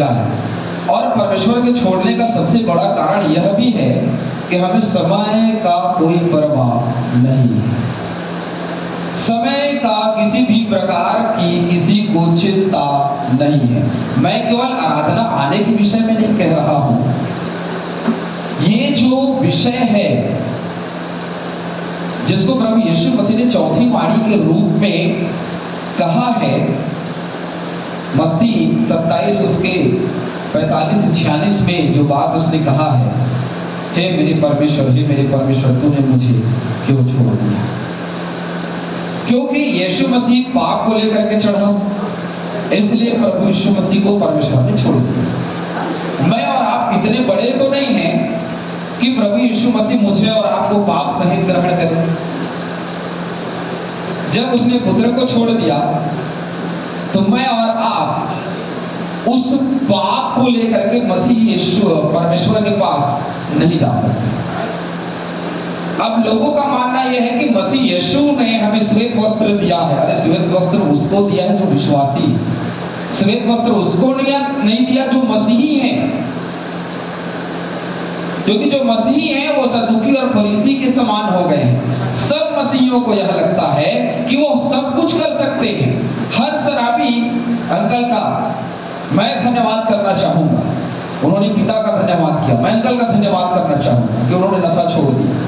दिया है। और परमेश्वर के छोड़ने का सबसे बड़ा कारण यह भी है कि हमें समय का कोई परवाह नहीं है। समय का किसी भी प्रकार की किसी को चिंता नहीं है। मैं केवल आराधना आने के विषय में नहीं कह रहा हूं। ये जो विषय है जिसको प्रभु यीशु मसीह ने चौथी वाणी के रूप में कहा है, मत्ती 27 उसके 45-46 में जो बात उसने कहा है, हे मेरे परमेश्वर तूने मुझे क्यों छोड़ दिया। क्योंकि यीशु मसीह पाप को लेकर के चढ़ा, इसलिए प्रभु यीशु मसीह को परमेश्वर ने छोड़ दिया। मैं और आप इतने बड़े तो नहीं हैं कि प्रभु यीशु मसीह मुझे और आपको पाप सहित ग्रहण करे। जब उसने पुत्र को छोड़ दिया तो मैं और आप उस पाप को लेकर के मसीह यीशु परमेश्वर के पास नहीं जा सकते। अब लोगों का मानना यह है कि मसीह यीशु ने हमें श्वेत वस्त्र दिया है। अरे श्वेत वस्त्र उसको दिया है जो विश्वासी, श्वेत वस्त्र उसको नहीं दिया जो मसीही है। क्योंकि जो मसीही हैं वो सदूकी और फरीसी के समान हो गए हैं। सब मसीहियों को यह लगता है कि वो सब कुछ कर सकते हैं। हर शराबी अंकल का मैं धन्यवाद करना चाहूंगा, उन्होंने पिता का धन्यवाद किया। मैं अंकल का धन्यवाद करना चाहूंगा कि उन्होंने नशा छोड़ दिया।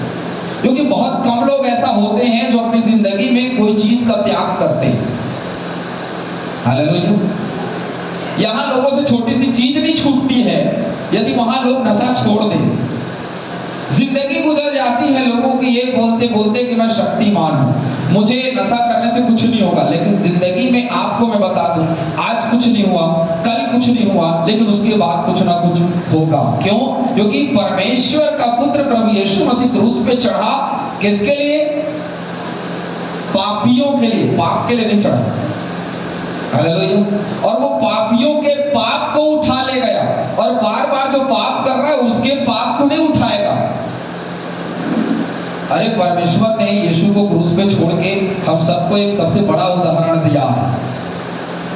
क्योंकि बहुत कम लोग ऐसा होते हैं जो अपनी जिंदगी में कोई चीज का त्याग करते हैं। हालेलुया। यहां लोगों से छोटी सी चीज नहीं छूटती है यदि वहां लोग नशा छोड़ दें। जिंदगी गुजर जाती है लोगों की ये बोलते बोलते कि मैं शक्तिमान हूं, मुझे नशा करने से कुछ नहीं होगा। लेकिन जिंदगी में आपको मैं बता दूं, आज कुछ नहीं हुआ, कल कुछ नहीं हुआ, लेकिन उसके बाद कुछ ना कुछ होगा। क्यों? क्योंकि परमेश्वर का पुत्र प्रभु यीशु मसीह क्रूस पे चढ़ा। किसके लिए? पापियों के लिए, पाप के लिए नहीं चढ़ा। हालेलुया। और वो पापियों के पाप को उठा ले गया, और बार बार जो पाप कर रहा है उसके पाप को नहीं उठाएगा। अरे परमेश्वर ने यीशु को क्रूस पे छोड़ के हम सबको एक सबसे बड़ा उदाहरण दिया है।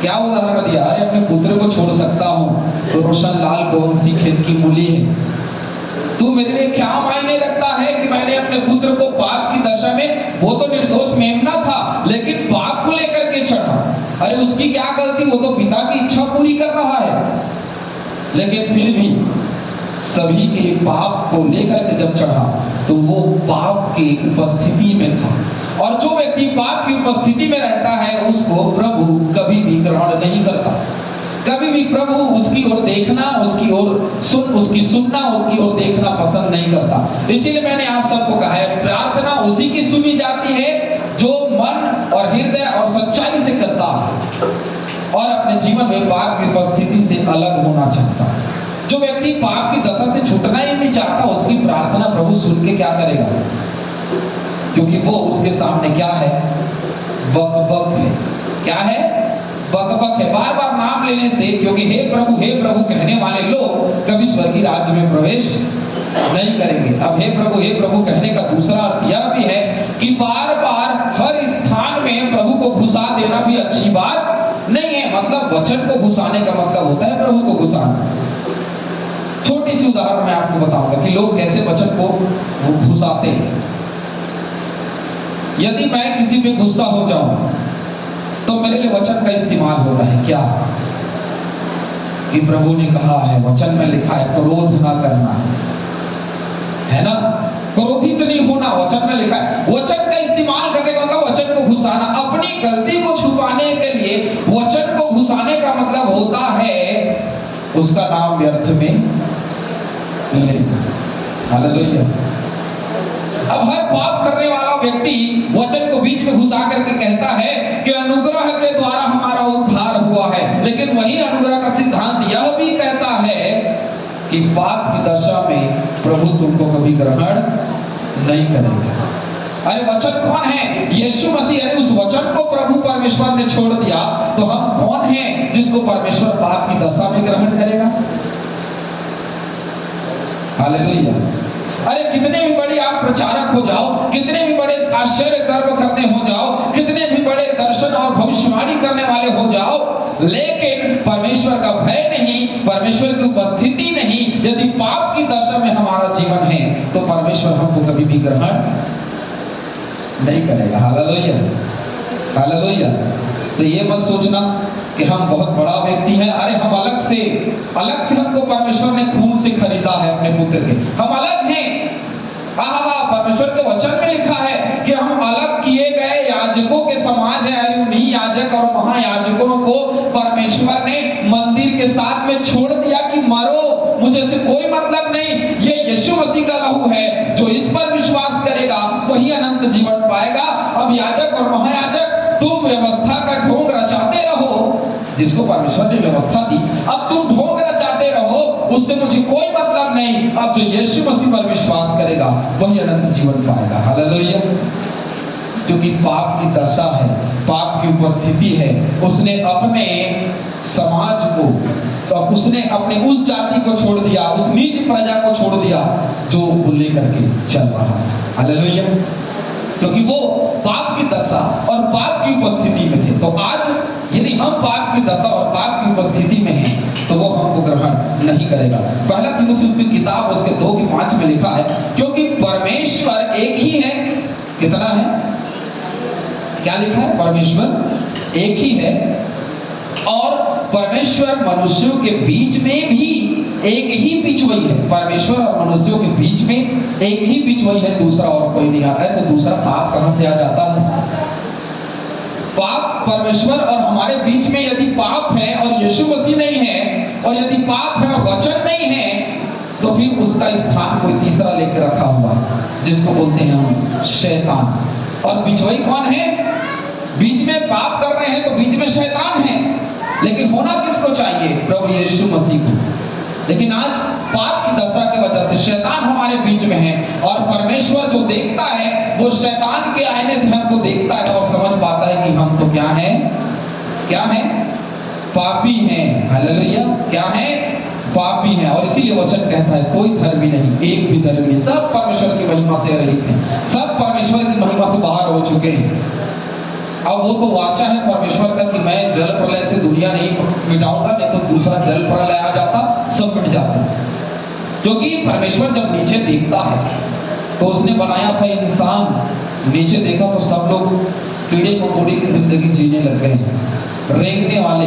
क्या उदाहरण दिया? अरे अपने पुत्र को छोड़ सकता हूं तो रोशन लाल कौन सी खेत की मूली है। तू मेरे लिए क्या मायने रखता है कि मैंने अपने पुत्र को पाप की दशा में, वो तो निर्दोष मेमना था लेकिन पाप को लेकर के चढ़ा। अरे उसकी क्या गलती, वो तो पिता की इच्छा पूरी कर रहा है। लेकिन फिर भी सभी के पाप को लेकर के जब चढ़ा तो वो पाप की उपस्थिति में था। और जो व्यक्ति पाप की उपस्थिति में रहता है उसको प्रभु कभी भी ग्रहण नहीं करता। कभी भी प्रभु उसकी ओर देखना, उसकी सुनना, उसकी ओर देखना पसंद नहीं करता। इसीलिए मैंने आप सबको कहा है, प्रार्थना उसी की सुनी जाती है जो मन और हृदय और सच्चाई से करता है और अपने जीवन में पाप की उपस्थिति से अलग होना चाहता है। जो व्यक्ति पाप की दशा से छूटना ही नहीं चाहता, उसकी प्रार्थना प्रभु सुन के क्या करेगा? क्योंकि वो उसके सामने क्या है? बकबक है। क्या है? बकबक है। बार बार नाम लेने से, क्योंकि हे प्रभु कहने वाले लोग कभी स्वर्गीय राज्य में प्रवेश नहीं करेंगे। अब हे प्रभु कहने का दूसरा अर्थ यह भी है कि बार बार हर स्थान में प्रभु को घुसा देना भी अच्छी बात नहीं है। मतलब वचन को घुसाने का मतलब होता है प्रभु को घुसाना। छोटी सी उदाहरण मैं आपको बताऊंगा कि लोग कैसे वचन को घुसाते हैं। यदि मैं किसी पे गुस्सा हो जाऊं तो मेरे लिए वचन का इस्तेमाल होता है क्या? कि प्रभु ने कहा है, वचन में लिखा है क्रोध ना करना, है ना? क्रोधित नहीं होना, वचन में लिखा है। वचन का इस्तेमाल करने का मतलब वचन को घुसाना। अपनी गलती को छुपाने के लिए वचन को घुसाने का मतलब होता है उसका नाम व्यर्थ में लेना। हालेलुया। अब हर पाप करने वाला व्यक्ति वचन को बीच में घुसा करके कहता है कि अनुग्रह के द्वारा हमारा उद्धार हुआ है, लेकिन वही अनुग्रह का सिद्धांत यह भी कहता है कि पाप की दशा में प्रभु तुमको कभी ग्रहण नहीं करेगा। अरे वचन कौन है? यीशु मसीह। अरे उस वचन को प्रभु परमेश्वर ने छोड़ दिया तो हम कौन हैं जिसको परमेश्वर पाप की दशा में ग्रहण करेगा? हालेलुया। अरे कितने भी बड़े आप प्रचारक हो जाओ, कितने भी बड़े आश्चर्य कर्म करने हो जाओ, कितने भी बड़े दर्शन और भविष्यवाणी करने वाले हो जाओ, लेकिन परमेश्वर का भय नहीं, परमेश्वर की उपस्थिति नहीं, यदि पाप की दशा में हमारा जीवन है तो परमेश्वर हमको कभी भी ग्रहण नहीं करेगा। Hallelujah, hallelujah. तो ये मत सोचना कि हम बहुत बड़ा व्यक्ति हैं, अरे हम अलग से हमको परमेश्वर ने खून से खरीदा है अपने पुत्र के, हम अलग हैं। परमेश्वर के वचन में लिखा है कि हम अलग किए गए याजकों के समाज है। अरे उन्हीं याजक और महायाजकों को परमेश्वर ने मंदिर के साथ में छोड़ दिया कि मरो, मुझे से कोई मतलब नहीं। ये यीशु मसीह का लहू है, जो इस पर विश्वास करेगा वही अनंत जीवन पाएगा। अब याजक और महायाजक तुम व्यवस्था का ढोंग रचाते रहो, जिसको परमेश्वर ने व्यवस्था दी, अब तुम ढोंग रचाते रहो, उससे मुझे कोई मतलब नहीं। अब जो यीशु मसीह पर विश्वास करेगा वही अनंत जीवन पाएगा। हालेलुया। क्योंकि पाप की दशा है, पाप की उपस्थिति है, उसने अपने समाज को, तो उसने अपने उस जाति को छोड़ दिया, उस नीच प्रजा को छोड़ दिया जो वो लेकर के चल रहा था। हालेलुया। क्योंकि वो पाप की दशा और पाप की उपस्थिति में थे। तो आज यदि हम पाप की दशा और पाप की उपस्थिति में हैं तो वो हमको ग्रहण नहीं करेगा। पहला तीमुथियुस की किताब उसके 2:5 में लिखा है, क्योंकि परमेश्वर एक ही है। कितना है? क्या लिखा है? परमेश्वर एक ही है और परमेश्वर मनुष्यों के बीच में भी एक ही पिछवई है। परमेश्वर और मनुष्यों के बीच में एक ही पिछवई है, दूसरा और कोई नहीं आता है। तो दूसरा पाप कहां से आ जाता है? पाप परमेश्वर और हमारे बीच में यदि पाप है और यीशु मसीह नहीं है, और यदि पाप है और वचन नहीं है, तो फिर उसका स्थान कोई तीसरा लेकर रखा हुआ है, जिसको बोलते हैं हम शैतान। और पिछवई कौन है? बीच में पाप कर रहे हैं तो बीच में शैतान है, लेकिन होना किसको चाहिए? प्रभु यीशु मसीह को। लेकिन आज पाप की दशा की वजह से शैतान हमारे बीच में है, और परमेश्वर जो देखता है वो शैतान के आईने से हमको देखता है और समझ पाता है कि हम तो क्या हैं? क्या हैं? पापी हैं। हालेलुया। क्या हैं? पापी हैं। और इसीलिए वचन कहता है कोई धर्मी नहीं, एक भी धर्मी नहीं, सब परमेश्वर की महिमा से रहित हैं, सब परमेश्वर की महिमा से बाहर हो चुके हैं। अब वो तो वाचा है परमेश्वर का कि मैं जल प्रलय से दुनिया नहीं मिटाऊंगा, नहीं तो दूसरा जल प्रलय आ जाता, सब मिट जाता। क्योंकि परमेश्वर जब नीचे देखता है तो उसने बनाया था इंसान, नीचे देखा तो सब लोग कीड़े मकोड़े की जिंदगी जीने लग गए, रेंगने वाले,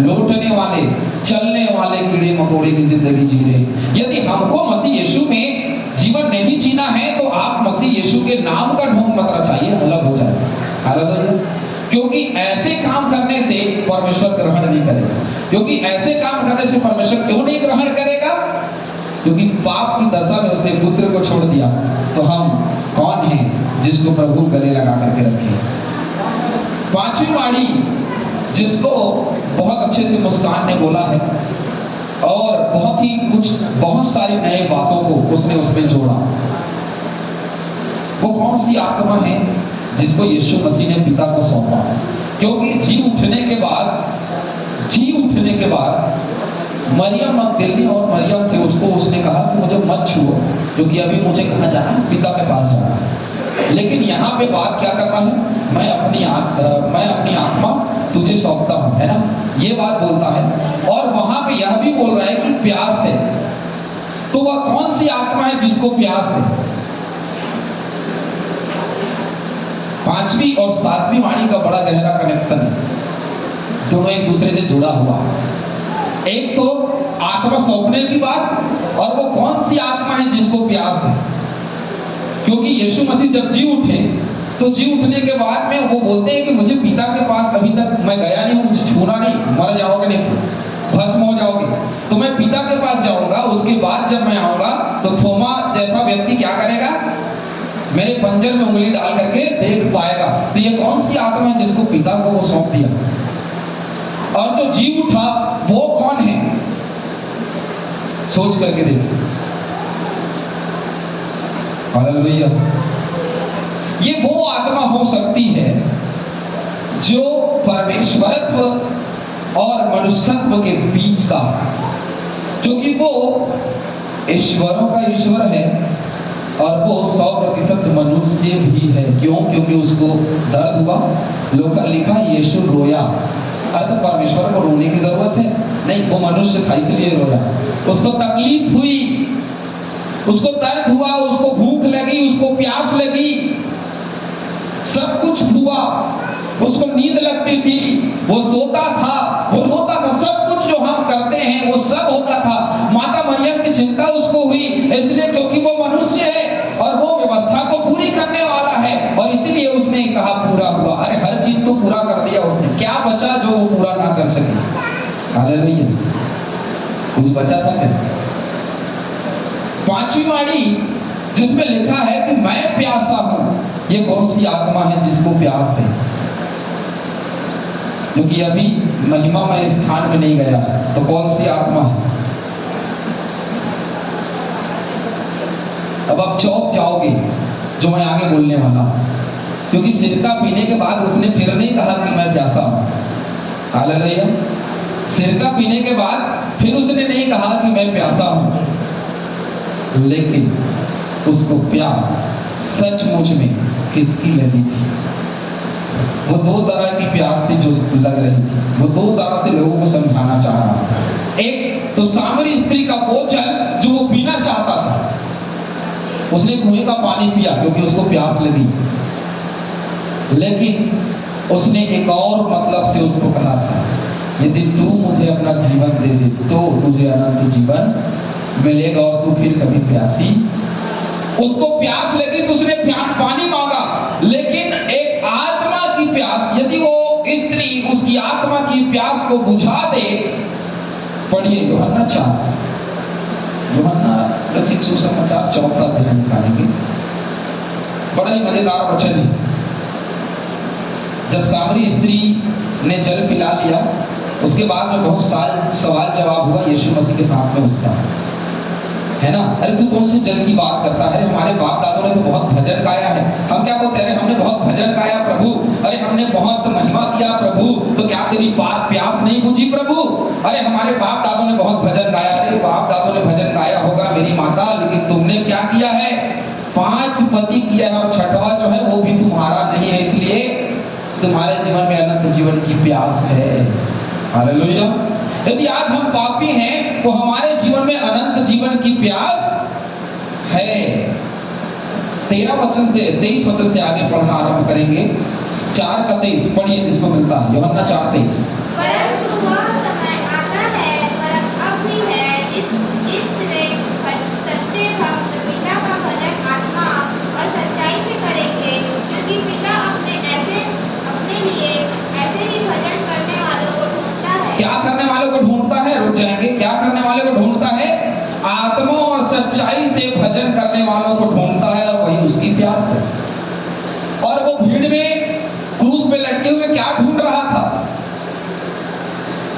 लौटने वाले, चलने वाले कीड़े मकोड़े की जिंदगी जी रहे। यदि हमको मसीह यीशु में जीवन नहीं जीना है तो आप मसीह यीशु के नाम का ढोंग मत रचाइए, अलग हो जाए। हालेलुया। क्योंकि ऐसे काम करने से परमेश्वर ग्रहण नहीं करेगा। क्योंकि ऐसे काम करने से परमेश्वर क्यों नहीं ग्रहण करेगा? क्योंकि पाप की दशा में उसने पुत्र को छोड़ दिया। तो हम कौन हैं जिसको प्रभु गले लगा करके रखे? पांचवी वाणी जिसको बहुत अच्छे से मुस्कान ने बोला है और बहुत सारी नए बातों को उसने उसमें जोड़ा। वो कौन सी आत्मा है जिसको यीशु मसीह ने पिता को सौंपा? क्योंकि जी उठने के बाद मरियम मगदलिनी और मरियम थे, उसको उसने कहा कि मुझे मत छुओ, क्योंकि अभी मुझे कहाँ जाना है? पिता के पास जाना है। लेकिन यहाँ पे बात क्या कर रहा है? मैं अपनी आत्मा तुझे सौंपता हूँ, है ना, ये बात बोलता है। और वहां पे यह भी बोल रहा है कि प्यास है। तो वह कौन सी आत्मा है जिसको प्यास है? पांचवी और सातवीं वाणी का बड़ा गहरा कनेक्शन है, दोनों एक दूसरे से जुड़ा हुआ। एक तो आत्मा सौंपने की बात, और वो कौन सी आत्मा है जिसको प्यास है? क्योंकि यीशु मसीह जब जी उठे तो जी उठने के बाद में वो बोलते हैं कि मुझे पिता के पास अभी तक मैं गया नहीं हूं, मुझे छूना नहीं, मर जाओगे नहीं तो भस्म हो जाओगे, तो मैं पिता के पास जाऊंगा। उसके बाद जब मैं आऊंगा तो थोमा जैसा व्यक्ति क्या करेगा? मेरे पंजर में उंगली डाल करके देख पाएगा। तो ये कौन सी आत्मा है जिसको पिता को वो सौंप दिया? और जो जी उठा वो कौन है? सोच करके देखो। हालेलुया। ये वो आत्मा हो सकती है जो परमेश्वरत्व और मनुष्यत्व के बीच का, क्योंकि वो ईश्वरों का ईश्वर है और वो 100% मनुष्य भी है। क्यों? क्योंकि उसको दर्द हुआ, लिखा यीशु रोया, अर्थ परमेश्वर को रोने की जरूरत है। नहीं, वो मनुष्य था इसलिए रोया। उसको तकलीफ हुई, उसको दर्द हुआ, उसको भूख लगी, उसको प्यास लगी, सब कुछ हुआ। उसको नींद लगती थी, वो सोता था, वो रोता था, सब कुछ जो हम करते हैं वो सब होता था। माता मरियम की चिंता उसको हुई, इसलिए क्योंकि वो मनुष्य है और वो व्यवस्था को पूरी करने वाला है, और इसीलिए उसने कहा पूरा हुआ। अरे हर चीज तो पूरा कर दिया उसने, क्या बचा जो वो पूरा ना कर सके? हालेलुया। कुछ बचा था क्या? पांचवी माड़ी जिसमें लिखा है कि मैं प्यासा हूं, ये कौन सी आत्मा है जिसको प्यास है? क्योंकि अभी महिमामय स्थान में नहीं गया, तो कौन सी आत्मा है? अब आप चौंक जाओगे जो मैं आगे बोलने वाला हूं, क्योंकि सिरका पीने के बाद उसने फिर नहीं कहा कि मैं प्यासा हूं। हालेलुया। सिरका पीने के बाद फिर उसने नहीं कहा कि मैं प्यासा हूं, लेकिन उसको प्यास सचमुच में किसकी लगी थी? वो दो तरह की प्यास थी जो लग रही थी। वो दो तरह से लोगों को समझाना चाह रहा था। एक तो सामरी स्त्री का वो जल जो वो पीना चाहता था, उसने कुएं का पानी पिया क्योंकि उसको प्यास लगी, लेकिन उसने एक और मतलब से उसको कहा था, यदि तू मुझे अपना जीवन दे दे तो तुझे अनंत जीवन मिलेगा और तू फिर कभी प्यासी। उसको प्यास लगी तो उसने पानी मांगा, लेकिन एक आत्मा की प्यास, यदि वो स्त्री उसकी आत्मा की प्यास को बुझा दे। पढ़िए यूहन्ना 4, यूहन्ना रचित सुसमाचार 4 अध्याय निकालेंगे। बड़ा ही मजेदार वचन है। जब सामरी स्त्री ने जल पिला लिया, उसके बाद में बहुत सवाल जवाब हुआ यीशु मसीह के साथ में उसका, है ना? अरे तू कौन से जल की बात करता है? हमारे बाप दादों ने तो बहुत भजन गाया है। हम क्या बोलते हैं? हमने बहुत भजन गाया प्रभु, अरे हमने बहुत महिमा किया प्रभु, तो क्या तेरी प्यास नहीं बुझी प्रभु? अरे हमारे बाप दादों ने बहुत भजन गाया। अरे बाप दादों ने भजन गाया होगा मेरी माता, लेकिन तुमने क्या किया है? 5 पति किया है और छठवा जो है वो भी तुम्हारा नहीं है, इसलिए तुम्हारे जीवन में अनंत जीवन की प्यास है। हालेलुया। यदि आज हम पापी हैं तो हमारे जीवन में अनंत जीवन की प्यास है। 13 वचन से 23 वचन से आगे पढ़ना आरंभ करेंगे। 4 का 23 पढ़िए जिसको मिलता है, यूहन्ना 4:23। परंतु वह समय आता है और अब भी है जिसमें सच्चे भक्त पिता का भजन आत्मा और सच्चाई से करेंगे, क्योंकि पिता अपने लिए ऐसे ही भजन करने वालों को ढूंढता है। क्या करने वालों को ढूंढता है? रुक जाएंगे। क्या करने वाले को ढूंढता है? आत्मा और सच्चाई से भजन करने वालों को ढूंढता है, और वही उसकी प्यास है। और वो भीड़ में क्रूस पे लटके हुए क्या ढूंढ रहा था?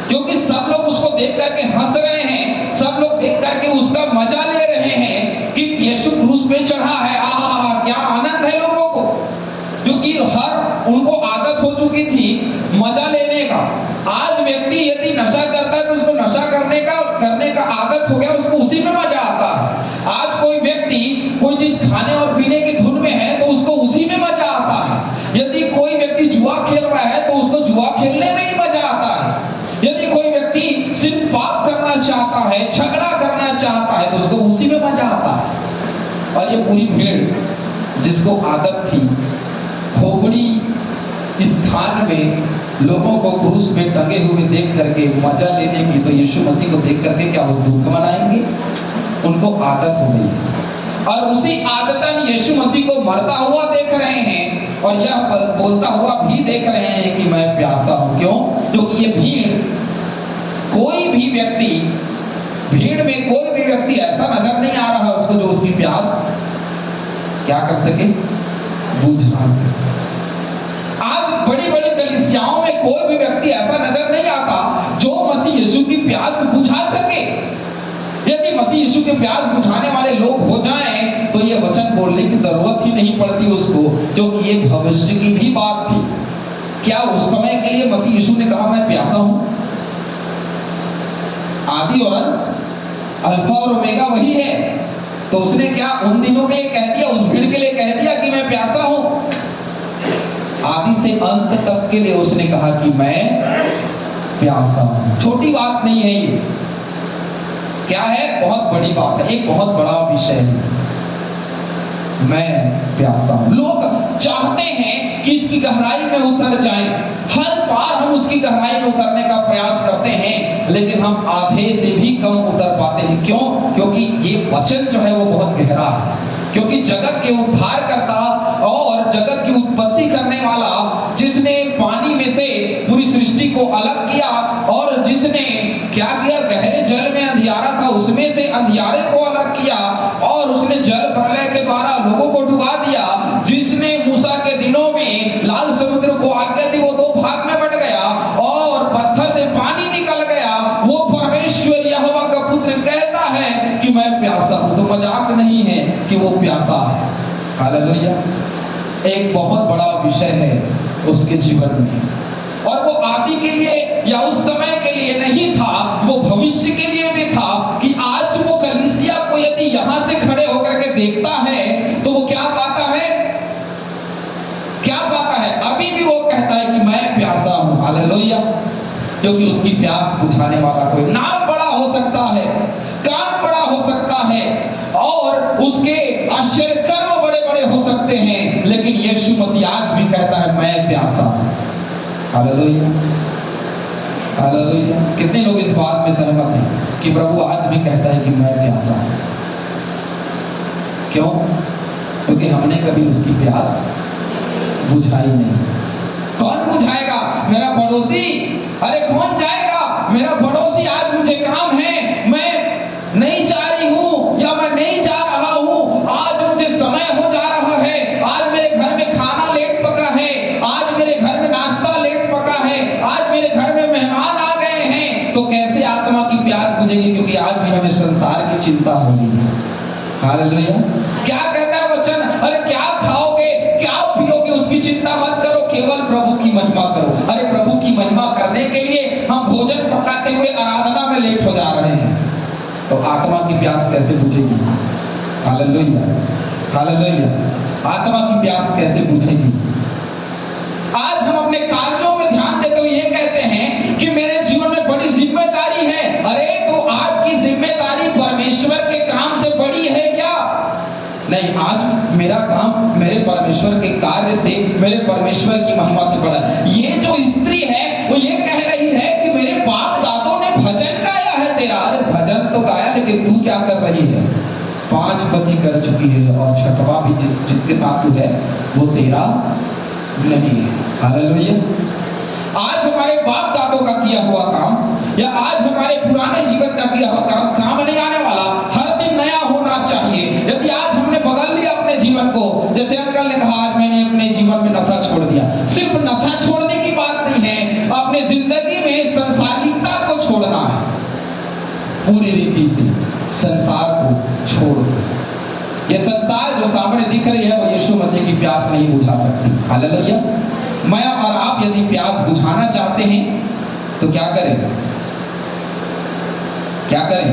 क्योंकि सब लोग उसको देख करके हंस रहे हैं, सब लोग देख करके उसका मजा ले रहे हैं कि यीशु क्रूस पे चढ़ा है। आहा, क्या आनंद है लोगों को, क्योंकि उनको आदत हो चुकी थी मजा लेने का। आज व्यक्ति यदि नशा करता है तो उसको नशा करने का आदत हो गया, उसको उसी में मजा आता है। आज कोई व्यक्ति कोई चीज खाने और पीने की धुन में है तो उसको उसी में मजा आता है। यदि कोई व्यक्ति जुआ खेल रहा है तो उसको जुआ खेलने में ही मजा आता है। यदि कोई व्यक्ति सिर्फ पाप करना चाहता है, झगड़ा करना चाहता है, तो उसको उसी में मजा आता है। और ये पूरी भीड़ जिसको आदत थी खोपड़ी स्थान में लोगों को क्रूस पे टंगे हुए देख करके मजा लेने की, तो यीशु मसीह को देख करके क्या वो दुख मनाएंगे? उनको आदत हो गई, और उसी आदतन यीशु मसीह को मरता हुआ देख रहे हैं और यह बोलता हुआ भी देख रहे हैं कि मैं प्यासा हूं। क्यों? क्योंकि ये भीड़ भीड़ में कोई भी व्यक्ति ऐसा नजर नहीं आ रहा उसको जो उसकी प्यास क्या कर सके? बुझा सके। आज बड़ी बड़ी कलीसियाओं में कोई भी व्यक्ति ऐसा नजर नहीं आता जो मसीह यीशु की प्यास बुझा सके। यदि मसीह यीशु की प्यास बुझाने वाले लोग हो जाएं तो ये वचन बोलने की जरूरत ही नहीं पड़ती उसको, क्योंकि ये भविष्य की भी बात थी। क्या उस समय के लिए मसीह यीशु ने कहा मैं प्यासा हूं? आदि और अंत, अल्फा और ओमेगा वही है। तो उसने क्या उन दिनों के लिए कह दिया, उस भीड़ के लिए कह दिया कि मैं प्यासा हूं? आदि से अंत तक के लिए उसने कहा कि मैं प्यासा हूं। छोटी बात नहीं है ये, क्या है, बहुत बड़ी बात है, एक बहुत बड़ा विषय है। मैं प्यासा हूं। लोग चाहते हैं कि इसकी गहराई में उतर जाएं, हर बार हम उसकी गहराई में उतरने का प्रयास करते हैं, लेकिन हम आधे से भी कम उतर पाते हैं। क्यों? क्योंकि ये वचन जो है वो बहुत गहरा है। क्योंकि जगत के उद्धारकर्ता और जगत की उत्पत्ति करने वाला, जिसने पानी में से पूरी सृष्टि को अलग किया और जिसने क्या किया, गहरे जल में अंधियारा था उसमें से अंधियारे को अलग किया और उसने जल प्रलय के द्वारा लोगों को डुबा दिया, जिसने मूसा के दिनों में लाल समुद्र को आज्ञा दी वो दो भाग में बट गया और पत्थर से पानी निकल गया, वो परमेश्वर यहोवा का पुत्र कहता है कि मैं प्यासा हूं। तो मजाक नहीं है कि वो प्यासा है। हालेलुया। एक बहुत बड़ा विषय है उसके जीवन में, और वो आदि के लिए या उस समय के लिए नहीं था, वो भविष्य के लिए भी था कि आज वो कलीसिया को यदि यहां से खड़े होकर के देखता है तो वो क्या पाता है, क्या पाता है? अभी भी वो कहता है कि मैं प्यासा हूं। हालेलुया। क्योंकि उसकी प्यास बुझाने वाला कोई, नाम बड़ा हो सकता है, काम बड़ा हो सकता है और उसके आश्चर्य कर्म बड़े बड़े हो सकते हैं, लेकिन यीशु मसीह आज भी कहता है मैं प्यासा हूं। हालेलुया। हालेलुया। कितने लोग इस बात में सहमत हैं कि प्रभु आज भी कहता है कि मैं प्यासा हूं? क्यों? क्योंकि हमने कभी उसकी प्यास बुझाई नहीं। कौन बुझाएगा? मेरा पड़ोसी। अरे कौन जाएगा? मेरा पड़ोसी। आज मुझे काम है, मैं नहीं जा रही हूं या मैं नहीं जा रहा हूं, आज मुझे समय हो जा रहा है, आज मेरे घर में खाना लेट पका है, आज मेरे घर में नाश्ता लेट पका है, आज मेरे घर में मेहमान आ गए हैं, तो कैसे आत्मा की प्यास बुझेगी? क्योंकि आज भी हमें संसार की चिंता हो रही है। हालेलुया। क्या कहता है वचन? अरे क्या खाओगे, क्या पियोगे, उसकी चिंता मत करो, केवल प्रभु की महिमा करो। अरे प्रभु की महिमा करने के लिए हम भोजन पकाते हुए आराधना में लेट हो जा रहे हैं, तो आत्मा की प्यास कैसे बुझेगी? हालेलुया। हालेलुया। आत्मा की प्यास कैसे बुझेगी? आज हम अपने कार्यों में ध्यान देते हुए ये कहते हैं कि मेरे जीवन में बड़ी जिम्मेदारी है। अरे तो आपकी जिम्मेदारी परमेश्वर के काम से बड़ी है क्या? नहीं, आज मेरा काम मेरे परमेश्वर के कार्य से, मेरे परमेश्वर की महिमा से बड़ा है। ये जो स्त्री है वो ये कह रही है कि मेरे बाप दादों ने भजन गाया है तेरा। अरे भजन तो गाया, लेकिन तू क्या कर रही है? 5 पति कर चुकी है और छठवां भी जिसके साथ तू है वो तेरा नहीं है। हालेलुया। आज हमारे बाप दादों का किया हुआ काम या आज हमारे पुराने जीवन का किया हुआ काम नहीं आने वाला, हर दिन नया होना चाहिए। यदि आज हमने बदल लिया अपने जीवन को, जैसे अंकल ने कहा आज मैंने अपने जीवन में नशा छोड़ दिया, सिर्फ नशा छोड़ने की बात नहीं है, अपने जिंदगी में संसारिकता को छोड़ना है, पूरी रीति से संसार को छोड़ दो। ये संसार जो सामने दिख रही है वो यीशु मसीह की प्यास नहीं बुझा सकती। हालेलुया। मैं और आप यदि प्यास बुझाना चाहते हैं तो क्या करें? क्या करें?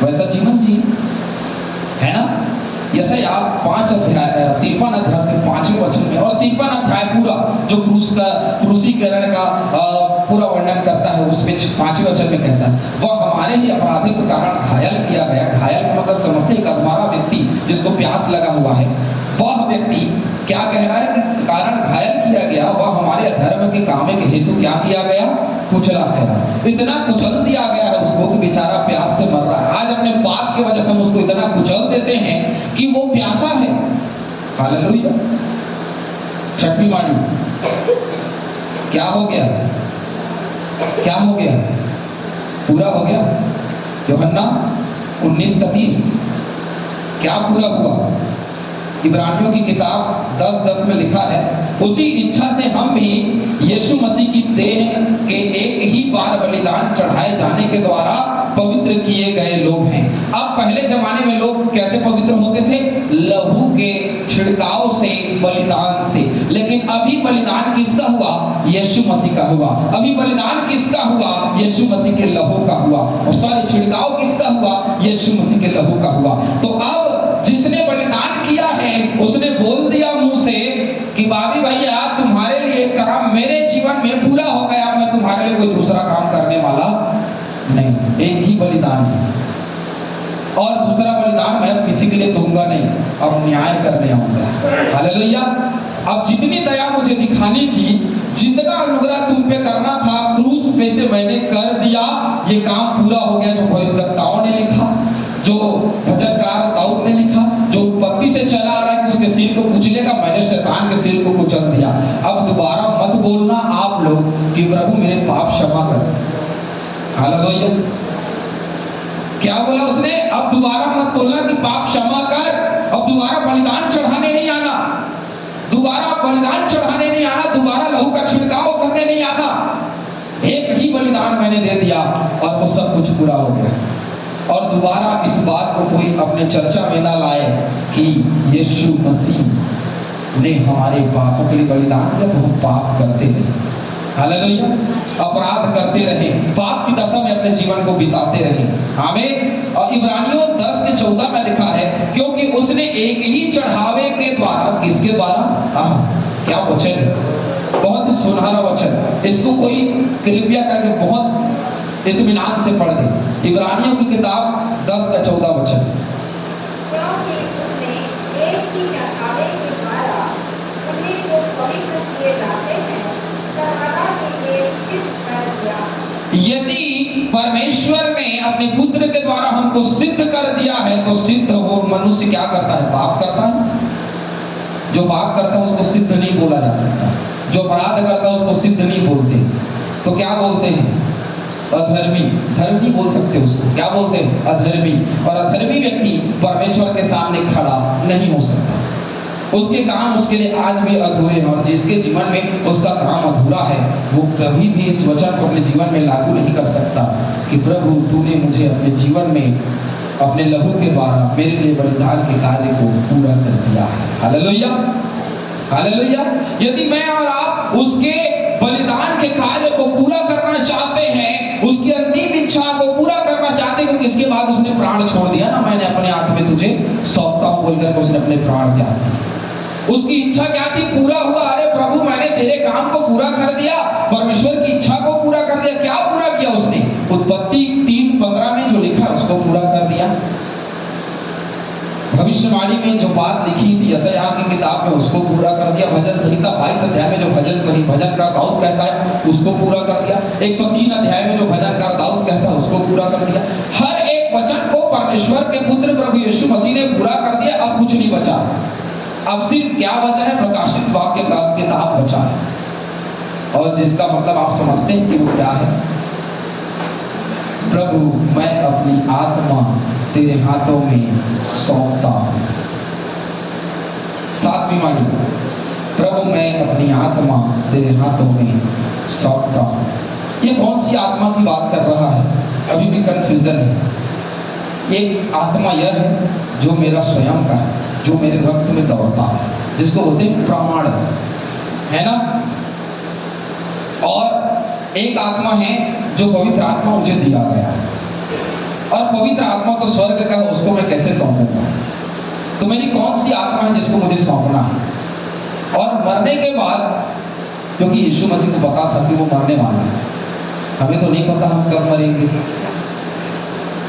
वैसा जीवन जी, है ना? यशायाह 5 अध्याय 53 अध्याय के 5वें वचन में, और 53 अध्याय पूरा जो क्रूसीकरण का पूरा वर्णन करता है, उसमें 5वें वचन में कहता है वह हमारे ही अपराधों के कारण घायल किया गया। घायल का मतलब समझते, एक अधमरा व्यक्ति जिसको प्यास लगा हुआ है, वह व्यक्ति क्या कह रहा है कि कारण घायल किया गया, वह हमारे अधर्म के काम के हेतु क्या किया गया? कुचला गया। इतना कुचल दिया गया है उसको कि बेचारा प्यास से मर रहा है। आज अपने पाप की वजह से हम उसको इतना कुचल देते हैं कि वो प्यासा है। हालेलुया। छठवीं वाणी, क्या हो गया? क्या हो गया? पूरा हो गया। यूहन्ना 19:30 क्या पूरा हुआ? इब्रानियों की किताब 10:10 में लिखा है, उसी इच्छा से हम भी यीशु मसीह की देह के एक ही बार बलिदान चढ़ाए जाने के द्वारा पवित्र किए गए लोग हैं। अब पहले जमाने में लोग कैसे पवित्र होते थे? लहू के छिड़काव से, बलिदान से। लेकिन अभी बलिदान किसका हुआ? यीशु मसीह का हुआ। अभी बलिदान किसका हुआ? यीशु मसीह के लहू का हुआ। और सारे छिड़काव किसका हुआ? यीशु मसीह के लहू का हुआ। तो अब जिसने बलिदान किया है उसने बोल दिया मुंह से कि भाभी भैया तुम्हारे लिए काम मेरे जीवन में पूरा हो गया, मैं तुम्हारे अगले कोई दूसरा काम करने वाला नहीं, एक ही बलिदान है और दूसरा बलिदान मैं किसी के लिए दूंगा नहीं, अब न्याय करने आऊंगा। हालेलुया। अब जितनी दया मुझे दिखानी थी, जितना अनुग्रह तुम पे करना था, क्रूस पे से मैंने कर दिया। ये काम पूरा हो गया जो भविष्यवक्ताओं ने लिखा, जो भजनकार दाऊद ने लिखा, जो उत्पत्ति से चला आ रहा है कि उसके सिर को कुचलेगा, मैंने शैतान के सिर को कुचल दिया। अब दोबारा मत बोलना आप लोग कि प्रभु मेरे पाप क्षमा कर। हालेलुया। क्या बोला उसने? अब दोबारा मत बोलना कि पाप क्षमा कर। अब दोबारा बलिदान चढ़ाने नहीं आना, दोबारा बलिदान चढ़ाने नहीं आना, दोबारा लहू का छिड़काव करने नहीं आना। एक ही बलिदान मैंने दे दिया और वो सब कुछ पूरा हो गया। और दोबारा इस बात को कोई अपने चर्चा में ना लाए कि यीशु मसीह ने हमारे पापों के लिए बलिदान दिया तो हम पाप करते रहे। हालेलुया। अपराध करते रहे, पाप की दशा में अपने जीवन को बिताते रहे। आमीन। और इब्रानियों 10:14 में लिखा है, क्योंकि उसने एक ही चढ़ावे के द्वारा, किसके द्वारा? क्या वचन है, बहुत ही सुनहरा वचन। इसको कोई कृपया करके बहुत इत्मीनान से पढ़ दे। इब्रानियों की किताब 10:14 वचन। क्योंकि उसने एक ही चढ़ावे के द्वारा उन्हें जो पवित्र किए जाते हैं सहारा के लिए सिद्ध कर दिया। यदि परमेश्वर ने अपने पुत्र के द्वारा हमको सिद्ध कर दिया है तो सिद्ध वो मनुष्य क्या करता है? पाप करता है। जो पाप करता है उसको सिद्ध नहीं बोला जा सकता, जो अपराध करता है उसको सिद्ध नहीं बोलते। तो क्या बोलते हैं? अधर्मी। धर्म नहीं बोल सकते उसको, क्या बोलते हैं? अधर्मी। और अधर्मी व्यक्ति परमेश्वर के सामने खड़ा नहीं हो सकता, उसके काम उसके लिए आज भी अधूरे हैं। और जिसके जीवन में उसका काम अधूरा है वो कभी भी इस वचन को अपने जीवन में लागू नहीं कर सकता कि प्रभु तूने मुझे अपने जीवन में अपने लहू के द्वारा मेरे लिए बलिदान के कार्य को पूरा कर दिया है। हालेलुया। हालेलुया। यदि मैं और आप उसके बलिदान के कार्य को पूरा करना चाहते हैं, उसकी अंतिम इच्छा को पूरा करना चाहते हैं, क्योंकि इसके बाद उसने प्राण छोड़ दिया ना, मैंने अपने हाथ में तुझे सौंपता हूं बोलकर उसने अपने प्राण त्याग दिए। उसकी इच्छा क्या थी? पूरा हुआ। अरे प्रभु मैंने तेरे काम को पूरा कर दिया, परमेश्वर की इच्छा को पूरा कर दिया। क्या पूरा किया उसने? उत्पत्ति 3:15 में जो लिखा उसको पूरा कर दिया। भविष्यवाणी में जो बात लिखी थी यशायाह की किताब में उसको पूरा कर दिया। भजन संहिता 22 अध्याय में जो भजनकार दाऊद कहता है उसको पूरा कर दिया। 103 अध्याय में जो भजनकार दाऊद कहता है उसको पूरा कर दिया। हर एक वचन को परमेश्वर के पुत्र प्रभु यीशु मसीह ने पूरा कर दिया। अब कुछ नहीं बचा। अब सिर्फ क्या बचा है? प्रकाशित वाक्य का किताब बचा है। और जिसका मतलब आप समझते हैं कि वो क्या है? प्रभु मैं अपनी आत्मा तेरे हाथों में सौंपता हूं। 7वीं वाणी, प्रभु मैं अपनी आत्मा तेरे हाथों में सौंपता हूं। ये कौन सी आत्मा की बात कर रहा है? अभी भी कंफ्यूजन है। एक आत्मा यह है जो मेरा स्वयं का है, जो मेरे रक्त में दौड़ता है, जिसको बोलते हैं प्राण, है ना। और एक आत्मा है जो पवित्र आत्मा मुझे दिया गया है। और पवित्र आत्मा तो स्वर्ग का है, उसको मैं कैसे सौंपूंगा? तो मेरी कौन सी आत्मा है जिसको मुझे सौंपना है? और मरने के बाद, क्योंकि यीशु मसीह को पता था कि वो मरने वाला है, हमें तो नहीं पता हम कब मरेंगे।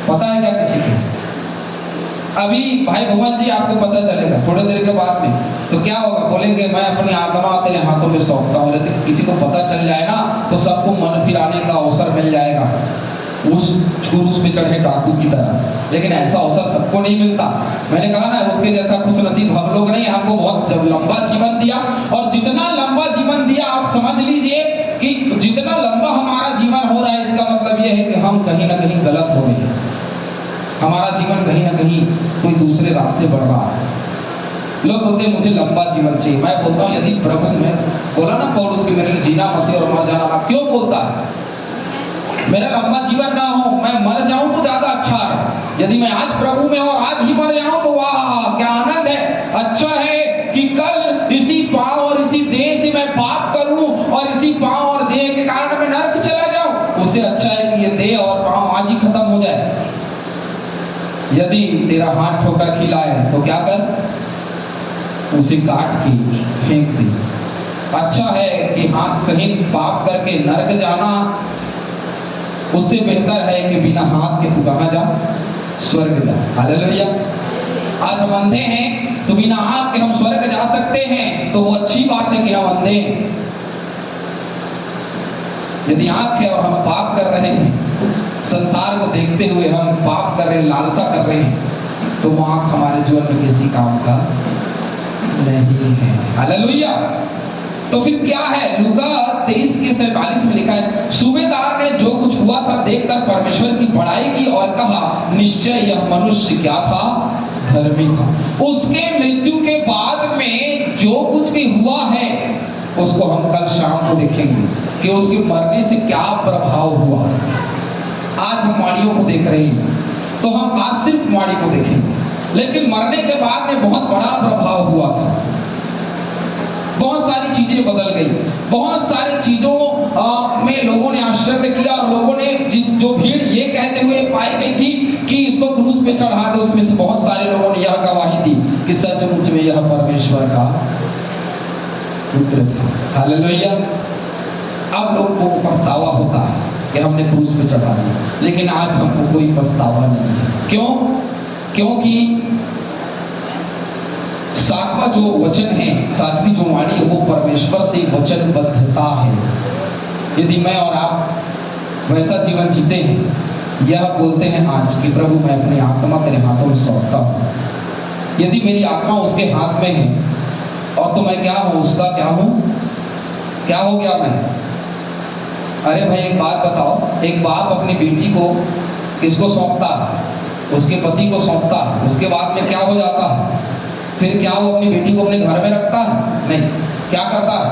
पता है क्या किसी को? अभी भाई भुवन जी आपको पता चलेगा थोड़ी देर के बाद में, तो क्या होगा? बोलेंगे मैं अपनी आत्मा तेरे हाथों में सौंपता हूँ। यदि किसी को पता चल जाए ना तो सबको मन फिराने का अवसर मिल जाएगा, उस क्रूस पे चढ़े डाकू की तरह। लेकिन ऐसा अवसर सबको नहीं मिलता। मैंने कहा ना उसके जैसा कुछ नसीब हम लोग नहीं। हमको बहुत लंबा जीवन दिया, और जितना लंबा जीवन दिया आप समझ लीजिए कि जितना लंबा हमारा जीवन हो रहा है इसका मतलब यह है कि हम कहीं ना कहीं गलत हो गए, हमारा जीवन कहीं ना कहीं कोई दूसरे रास्ते बढ़ रहा है। लोग बोलते हैं मुझे लंबा जीवन चाहिए। मैं बोलता हूँ यदि प्रभु में बोला ना पौलुस कि मेरे लिए जीना मसीह और मर जाना, आप क्यों बोलता है? मेरा लंबा जीवन ना हो, मैं मर जाऊं तो ज्यादा अच्छा है। यदि मैं आज प्रभु में और आज ही मर जाऊं तो वाह क्या आनंद है। अच्छा है कि कल इसी पांव और इसी देह से मैं पाप करूं और इसी पांव और देह के कारण मैं नरक चला जाऊं, उससे अच्छा है कि ये देह और पांव आज ही खत्म हो जाए। यदि तेरा हाथ ठोकर खिलाए तो क्या कर? उसे काट के फेंक दे। अच्छा है कि हाथ सहित पाप करके नरक जाना, उससे बेहतर है कि बिना हाथ के तू कहां जा, स्वर्ग जा। हालेलुया। आज हम अंधे हैं तो बिना आंख के हम स्वर्ग जा सकते हैं, तो वो अच्छी बात है कि हम अंधे हैं। यदि आंख है और हम पाप कर रहे हैं, संसार को देखते हुए हम पाप कर रहे हैं, लालसा कर रहे हैं, तो वो आंख हमारे जीवन में किसी काम का नहीं है। हालेलुया। तो फिर क्या है? लूका 23:47 में लिखा है, सूबेदार ने जो कुछ हुआ था देखकर परमेश्वर की बड़ाई की और कहा, निश्चय यह मनुष्य क्या था? धर्मी था। उसके मृत्यु के बाद में जो कुछ भी हुआ है उसको हम कल शाम को देखेंगे कि उसके मरने से क्या प्रभाव हुआ। आज हम माड़ियों को देख रहे हैं, तो हम आज सिर्फ माड़ी को देखेंगे, लेकिन मरने के बाद में बहुत बड़ा प्रभाव हुआ था। बहुत सारी चीजें बदल गई, बहुत सारी चीजों में लोगों ने आश्चर्य किया, और लोगों ने जो भीड़ ये कहते हुए पाई गई थी कि इसको क्रूस पे चढ़ा दो, उसमें से बहुत सारे लोगों ने यह गवाही दी कि सचमुच में यह परमेश्वर का पुत्र था। हालेलुया। अब लोगों को पछतावा होता है कि हमने क्रूस पे चढ़ा दिया, लेकिन आज हमको कोई पछतावा नहीं है। क्यों? क्योंकि सातवां जो वचन है, सातवीं जो वाणी है, वो परमेश्वर से वचनबद्धता है। यदि मैं और आप वैसा जीवन जीते हैं, यह बोलते हैं आज कि प्रभु मैं अपनी आत्मा तेरे हाथों में सौंपता हूं, यदि मेरी आत्मा उसके हाथ में है, और तो मैं क्या हूं? उसका क्या हूं? क्या हो गया मैं? अरे भाई एक बात बताओ, एक बाप अपनी बेटी को किसको सौंपता है? उसके पति को सौंपता है। उसके बाद में क्या हो जाता है? फिर क्या वो अपनी बेटी को अपने घर में रखता है? नहीं। क्या करता है?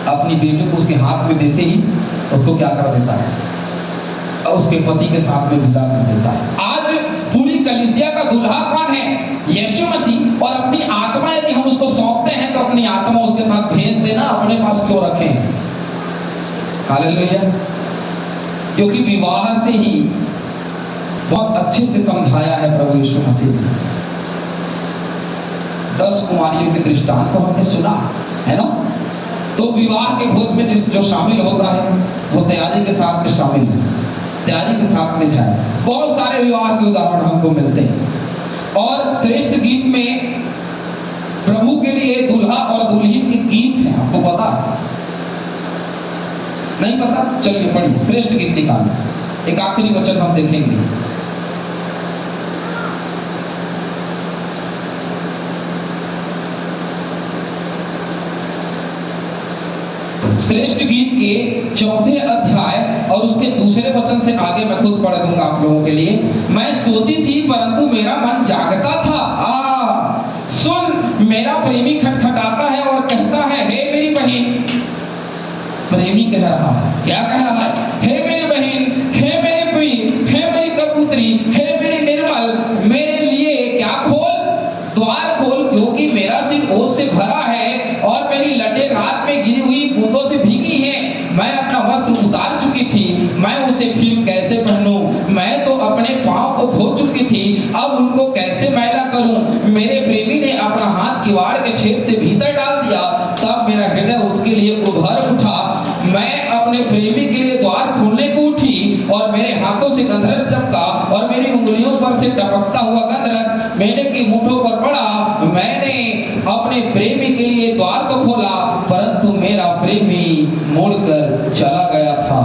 अपनी बेटी को उसके हाथ में देते ही उसको क्या कर देता है? और उसके पति के साथ में विदा कर देता है। आज पूरी कलीसिया का दूल्हा कौन है? यीशु मसीह। और अपनी आत्मा यदि हम उसको सौंपते हैं तो अपनी आत्मा उसके साथ भेज देना, अपने पास क्यों रखें? हालेलुया। क्योंकि विवाह से ही बहुत अच्छे से समझाया है प्रभु यीशु मसीह ने। 10 कुमारियों के दृष्टांत को हमने सुना है ना। तो विवाह के भोज में जो शामिल होता है वो तैयारी के साथ में शामिल है, तैयारी के साथ में जाए। बहुत सारे विवाह के उदाहरण हमको मिलते हैं। और श्रेष्ठ गीत में प्रभु के लिए दूल्हा और दुल्हन के गीत हैं, आपको पता है? नहीं पता? चलिए पढ़िए, श्रेष्ठ गीत निकालिए। एक आखिरी वचन हम देखेंगे। श्रेष्ठ गीत के 4 अध्याय और उसके 2 वचन से आगे मैं खुद पढ़ दूंगा आप लोगों के लिए। मैं सोती थी परंतु मेरा मन जागता था। सुन, मेरा प्रेमी खटखटाता है और कहता है, हे मेरी बहन। प्रेमी कह रहा है, क्या कह रहा है? हे मेरी बहन, हे मेरी प्रिय, हे मेरी कबूतरी, हे मेरी निर्मल, मेरे लिए क्या खोल, द्वार खोल, क्योंकि मेरा सिर ओस से भरा है और मेरी लटें रात में गिरी हुई बूंदों से भीगी हैं। मैं अपना वस्त्र उतार चुकी थी, मैं उसे फिर कैसे पहनूं? मैं तो अपने पांव को धो चुकी थी, अब उनको कैसे मैला करूं? मेरे प्रेमी ने अपना हाथ किवाड़ के छेद से भीतर डाल दिया, तब मेरा हृदय उसके लिए उभर उठा। मैं अपने प्रेमी के लिए द्वार खोलने को उठी और मेरे हाथों से गंधरस टपका और मेरी उंगलियों पर से टपकता हुआ गंधरस मेरे की मुठों पर पड़ा। मैंने अपने प्रेमी के लिए द्वार तो खोला, परंतु मेरा प्रेमी मुड़कर चला गया था।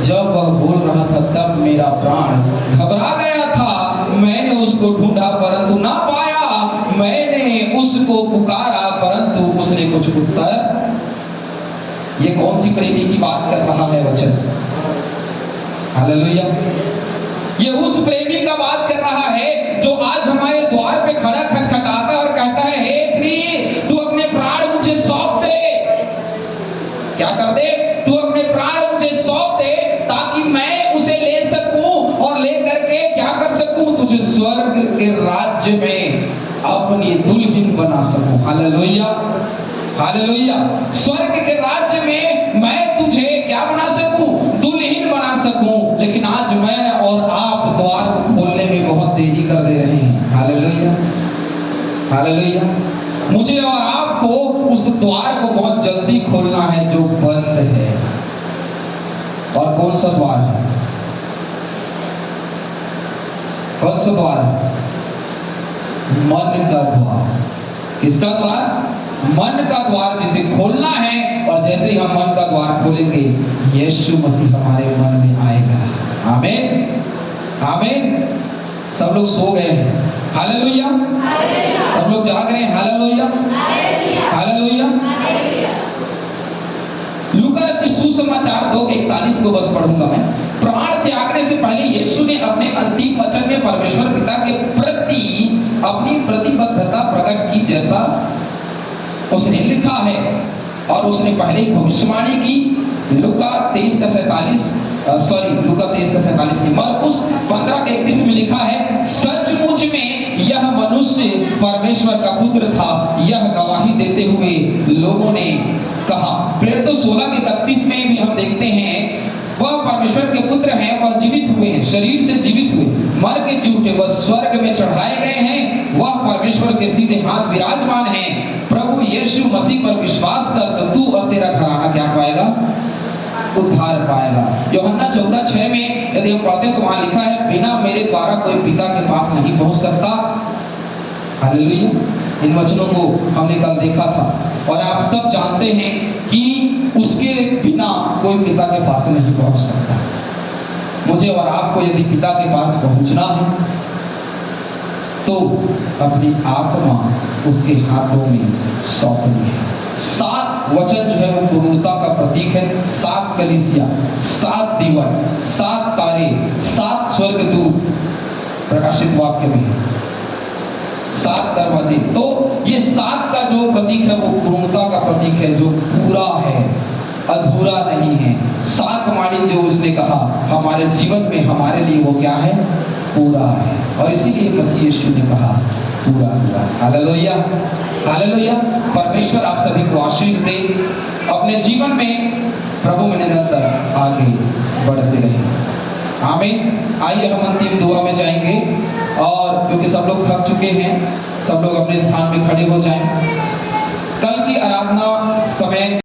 जब वह बोल रहा था तब मेरा प्राण घबरा गया था। मैंने उसको ढूंढा परंतु ना पाया, मैंने उसको पुकारा परंतु उसने कुछ उत्तर। ये कौन सी प्रेमी की बात कर रहा है वचन? हालेलुया। ये उस प्रेमी का बात कर रहा है जो आज हमारे द्वार पे खड़ा खटखटाता और कहता है, हे प्रिय, तू अपने प्राण मुझे सौंप दे। क्या कर दे? तू अपने प्राण मुझे सौंप दे ताकि मैं उसे ले सकूं और ले करके क्या कर सकूं? तुझे स्वर्ग के राज्य में अपनी दुल्हन बना सकूं। Hallelujah, hallelujah. स्वर्ग के राज्य में मैं तुझे क्या बना सकूं? दुल्हन बना सकूं। लेकिन आज मैं और आप द्वार को खोलने में बहुत देरी कर दे रहे हैं। Hallelujah, hallelujah. मुझे और आपको उस द्वार को बहुत जल्दी खोलना है जो बंद है। और कौन सा द्वार है? कौन सा द्वार है? मन का द्वार। किसका द्वार? मन का द्वार जिसे खोलना है। और जैसे ही हम मन का द्वार खोलेंगे, यीशु मसीह हमारे मन में आएगा। आमीन, आमीन। सब लोग सो गए हैं, हालेलुया। सब लोग जाग रहे हैं, हालेलुया, हालेलुया। लूका रचित सुसमाचार 2:41 को बस पढ़ूंगा मैं। प्राण त्यागने से पहले यीशु ने अपने अंतिम वचन में परमेश्वर पिता के प्रति अपनी प्रतिबद्धता प्रकट की, जैसा उसने लिखा है। और उसने पहले ही भविष्यवाणी की। लूका 23:47 में, मरकुस 15:31 में लिखा है, सचमुच में यह मनुष्य परमेश्वर का पुत्र था, यह गवाही देते हुए लोगों ने कहा। प्रेरितों 16:31 में भी हम देखते हैं, वह परमेश्वर के पुत्र हैं, वह जीवित हुए हैं, शरीर से जीवित हुए, मर के जी उठे, वह स्वर्ग में चढ़ाए गए हैं, वह परमेश्वर के सीधे हाथ विराजमान हैं। प्रभु यीशु मसीह पर विश्वास कर तो तू और तेरा घराना क्या पाएगा? उद्धार पाएगा। यूहन्ना 14:6 में यदि हम पढ़ते हैं तो वहां लिखा है, बिना मेरे द्वारा कोई पिता के पास नहीं पहुंच सकता। हालेलुया। इन वचनों को हमने कल देखा था और आप सब जानते हैं कि उसके बिना कोई पिता के पास नहीं पहुंच सकता। मुझे और आपको यदि पिता के पास पहुंचना है तो अपनी आत्मा उसके हाथों में सौंपनी है। 7 वचन जो है वो पूर्णता का प्रतीक है। 7 कलीसिया, 7 दीवार, 7 तारे, 7 स्वर्गदूत प्रकाशित वाक्य में है, 7 दरवाजे। तो ये 7 का जो प्रतीक है वो पूर्णता का प्रतीक है, जो पूरा है, अधूरा नहीं है। 7 वाणी जो उसने कहा हमारे जीवन में हमारे लिए वो क्या है? पूरा है। और इसीलिए मसीह यीशु ने कहा पूरा हुआ। Hallelujah, hallelujah. परमेश्वर आप सभी को आशीष दे, अपने जीवन में प्रभु में निरंतर आगे बढ़ते रहें। आमीन। आइए हम अंतिम दुआ में जाएंगे और क्योंकि सब लोग थक चुके हैं, सब लोग अपने स्थान पे खड़े हो जाएं। कल की आराधना समय